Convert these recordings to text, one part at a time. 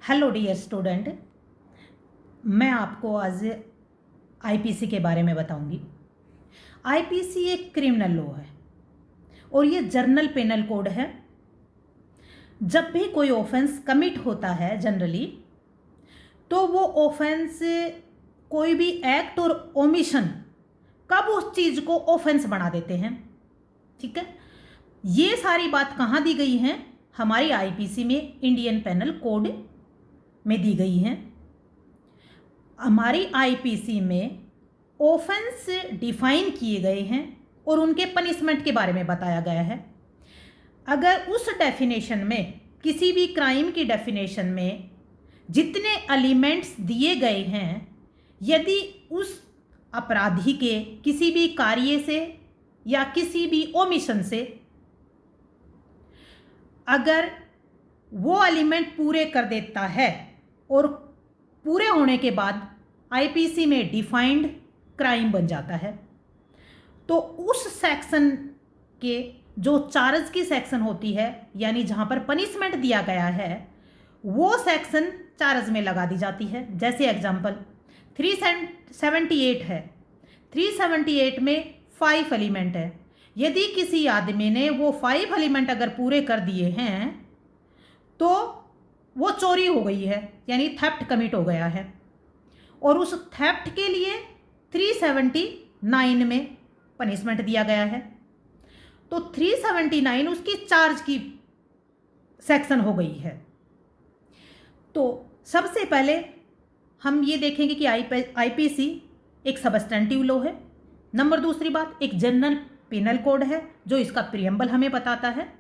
Hello dear student, मैं आपको आज आईपीसी के बारे में बताऊंगी। आईपीसी एक क्रिमिनल लॉ है और ये जर्नल पेनल कोड है। जब भी कोई ऑफेंस कमिट होता है जनरली, तो वो ऑफेंस कोई भी एक्ट और ओमिशन कब उस चीज़ को ऑफेंस बना देते हैं। ठीक है, ये सारी बात कहाँ दी गई हैं? हमारी आईपीसी में, इंडियन पेनल कोड में दी गई हैं। हमारी आईपीसी में ऑफेंस डिफाइन किए गए हैं और उनके पनिशमेंट के बारे में बताया गया है। अगर उस डेफिनेशन में, किसी भी क्राइम की डेफिनेशन में जितने एलिमेंट्स दिए गए हैं, यदि उस अपराधी के किसी भी कार्य से या किसी भी ओमिशन से अगर वो एलिमेंट पूरे कर देता है और पूरे होने के बाद आईपीसी में डिफाइंड क्राइम बन जाता है, तो उस सेक्शन के जो चार्ज की सेक्शन होती है, यानी जहाँ पर पनिशमेंट दिया गया है, वो सेक्शन चार्ज में लगा दी जाती है। जैसे एग्जांपल 378 है। 378 में 5 एलिमेंट है। यदि किसी आदमी ने वो 5 एलिमेंट अगर पूरे कर दिए हैं तो वो चोरी हो गई है, यानी थेफ्ट कमिट हो गया है, और उस थेफ्ट के लिए 379 में पनिशमेंट दिया गया है। तो 379 उसकी चार्ज की सेक्शन हो गई है। तो सबसे पहले हम ये देखेंगे कि आईपीसी एक सबस्टेंटिव लॉ है। नंबर दूसरी बात, एक जनरल पेनल कोड है जो इसका प्रियम्बल हमें बताता है।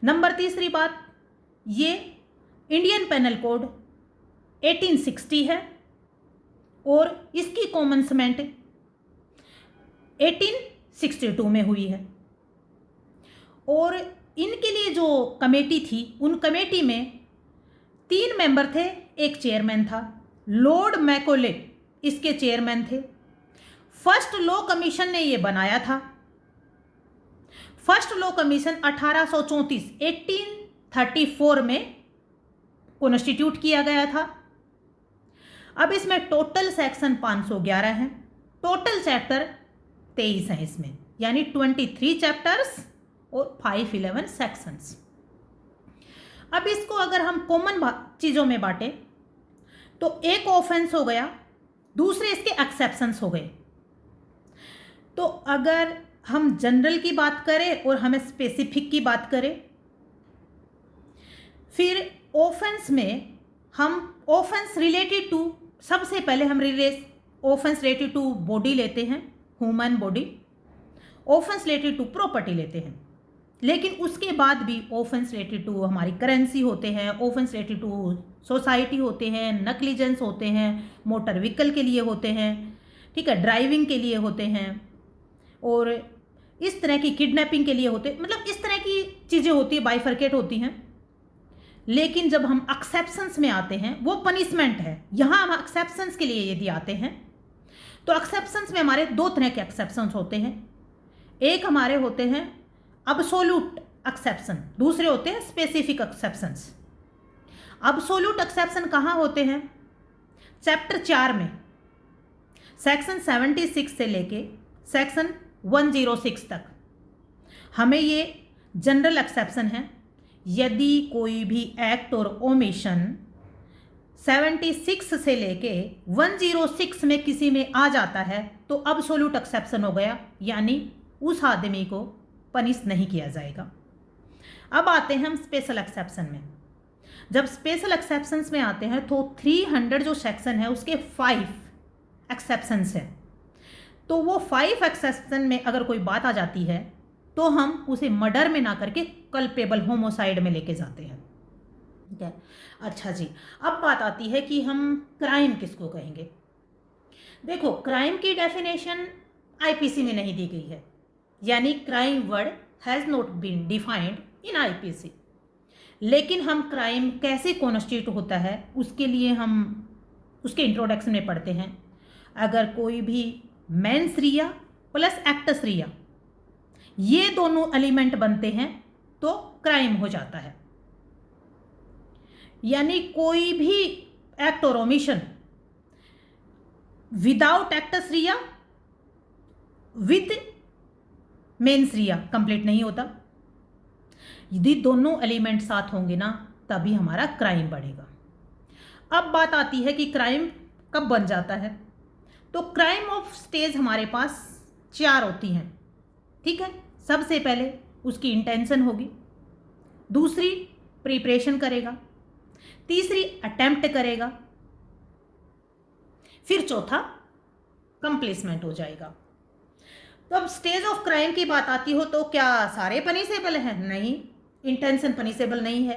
नंबर तीसरी बात, ये इंडियन पेनल कोड 1860 है और इसकी कॉमेंसमेंट 1862 में हुई है। और इनके लिए जो कमेटी थी, उन कमेटी में 3 मेंबर थे, एक चेयरमैन था। लॉर्ड मैकोले इसके चेयरमैन थे। फर्स्ट लॉ कमीशन ने ये बनाया था। फर्स्ट लॉ कमीशन 1834 में कॉन्स्टिट्यूट किया गया था। अब इसमें टोटल सेक्शन 511 है, टोटल चैप्टर 23 हैं इसमें, यानी 23 चैप्टर्स और 511 सेक्शंस। अब इसको अगर हम कॉमन चीज़ों में बांटें तो एक ऑफेंस हो गया, दूसरे इसके एक्सेप्शंस हो गए। तो अगर हम जनरल की बात करें और हमें स्पेसिफिक की बात करें, फिर ऑफेंस में हम ऑफेंस रिलेटेड टू, सबसे पहले हम ऑफेंस रिलेटेड टू बॉडी लेते हैं, human body. Offence related to property लेते हैं, लेकिन उसके बाद भी ऑफेंस रिलेटेड टू हमारी करेंसी होते हैं, ऑफेंस रिलेटेड टू सोसाइटी होते हैं, नेग्लिजेंस होते हैं, मोटर व्हीकल के लिए होते हैं, ठीक है, ड्राइविंग के लिए होते हैं, और इस तरह की किडनैपिंग के लिए होते, मतलब इस तरह की चीज़ें होती है, बाइफरकेट होती हैं। लेकिन जब हम एक्सेप्शंस में आते हैं, वो पनिशमेंट है। यहाँ हम एक्सेप्शंस के लिए यदि आते हैं तो एक्सेप्शंस में हमारे 2 तरह के एक्सेप्शंस होते हैं। एक हमारे होते हैं अब्सोल्यूट एक्सेप्शन, दूसरे होते हैं स्पेसिफिक एक्सेप्शंस। अब्सोल्यूट एक्सेप्शन कहाँ होते हैं? चैप्टर 4 में, सेक्शन 76 से लेके सेक्शन 106 तक हमें ये जनरल एक्सेप्शन है। यदि कोई भी एक्ट और ओमिशन 76 से लेके 106 में किसी में आ जाता है तो अब्सोल्यूट एक्सेप्शन हो गया, यानी उस आदमी को पनिश नहीं किया जाएगा। अब आते हैं हम स्पेशल एक्सेप्शन में। जब स्पेशल एक्सेप्शंस में आते हैं तो 300 जो सेक्शन है उसके 5 एक्सेप्शंस हैं। तो वो 5 एक्सेप्शन में अगर कोई बात आ जाती है तो हम उसे मर्डर में ना करके कल्पेबल होमोसाइड में लेके जाते हैं। ठीक है, अच्छा जी, अब बात आती है कि हम क्राइम किसको कहेंगे। देखो, क्राइम की डेफिनेशन आईपीसी में नहीं दी गई है, यानी crime word has not been defined in IPC. लेकिन हम क्राइम कैसे कॉन्स्टिट्यूट होता है उसके लिए हम उसके इंट्रोडक्शन में पढ़ते हैं। अगर कोई भी मेंस रिया प्लस एक्टस रिया, ये दोनों एलिमेंट बनते हैं तो क्राइम हो जाता है। यानी कोई भी एक्ट और omission without actus reus with mens rea complete नहीं होता। यदि दोनों एलिमेंट साथ होंगे ना तभी हमारा क्राइम बढ़ेगा। अब बात आती है कि क्राइम कब बन जाता है। तो क्राइम ऑफ स्टेज हमारे पास 4 होती हैं, ठीक है। सबसे पहले उसकी इंटेंशन होगी, दूसरी प्रिपरेशन करेगा, तीसरी अटेम्प्ट करेगा, फिर चौथा कंप्लीसमेंट हो जाएगा। तो अब स्टेज ऑफ क्राइम की बात आती हो तो क्या सारे पनिशेबल हैं? नहीं, इंटेंशन पनिशेबल नहीं है,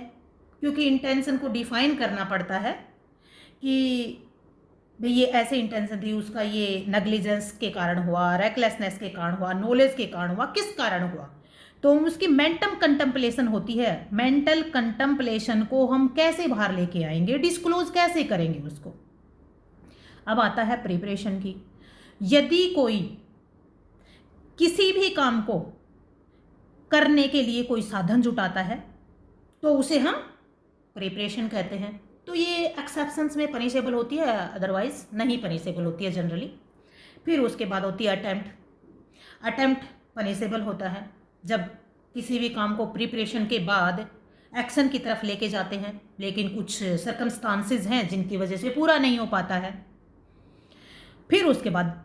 क्योंकि इंटेंशन को डिफाइन करना पड़ता है कि भाई ये ऐसे इंटेंशन थी, उसका ये नेग्लिजेंस के कारण हुआ, रेकलेसनेस के कारण हुआ, नॉलेज के कारण हुआ, किस कारण हुआ। तो उसकी मेंटल कंटेम्पलेशन होती है। मेंटल कंटेम्पलेशन को हम कैसे बाहर लेके आएंगे, डिस्क्लोज कैसे करेंगे उसको। अब आता है प्रिपरेशन की। यदि कोई किसी भी काम को करने के लिए कोई साधन जुटाता है तो उसे हम प्रिपरेशन कहते हैं। तो ये एक्सेप्शंस में पनिशेबल होती है, अदरवाइज नहीं पनिशेबल होती है जनरली। फिर उसके बाद होती है अटेम्प्ट। अटेम्प्ट पनिशेबल होता है जब किसी भी काम को प्रिपरेशन के बाद एक्शन की तरफ लेके जाते हैं, लेकिन कुछ सर्कमस्टांसेस हैं जिनकी वजह से पूरा नहीं हो पाता है। फिर उसके बाद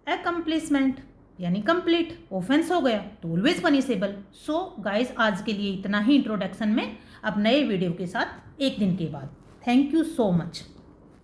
अकम्प्लिशमेंट यानी कंप्लीट ऑफेंस हो गया तो ऑलवेज पनिशेबल। सो गाइस, आज के लिए इतना ही इंट्रोडक्शन में। अब नए वीडियो के साथ एक दिन के बाद। Thank you so much.